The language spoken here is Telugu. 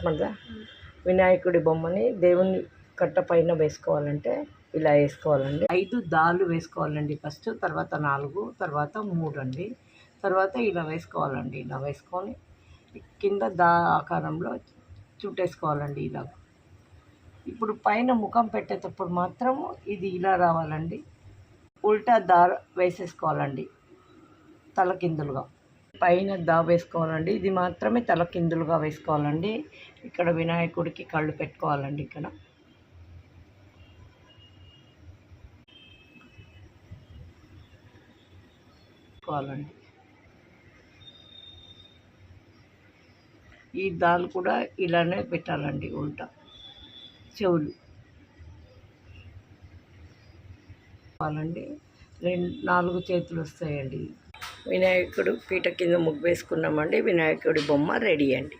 చెప్పమంటా. వినాయకుడి బొమ్మని దేవుని కట్ట పైన వేసుకోవాలంటే ఇలా వేసుకోవాలండి. 5 దాళ్ళు వేసుకోవాలండి ఫస్ట్, తర్వాత 4, తర్వాత 3 అండి. తర్వాత ఇలా వేసుకోవాలండి. ఇలా వేసుకొని కింద దా ఆకారంలో చుట్టేసుకోవాలండి ఇలా. ఇప్పుడు పైన ముఖం పెట్టేటప్పుడు మాత్రం ఇది ఇలా రావాలండి. ఉల్టా దా వేసేసుకోవాలండి తలకిందులుగా. పైన దా వేసుకోవాలండి. ఇది మాత్రమే తలకిందులుగా వేసుకోవాలండి. ఇక్కడ వినాయకుడికి కళ్ళు పెట్టుకోవాలండి. ఇక్కడ పెట్టుకోవాలండి. ఈ దాలు కూడా ఇలానే పెట్టాలండి. ఉల్టా చెవులు వాళ్ళండి. 4 చేతులు వస్తాయండి. వినాయకుడు పీట కింద ముగ్గు వేసుకున్నామండి. వినాయకుడి బొమ్మ రెడీ అండి.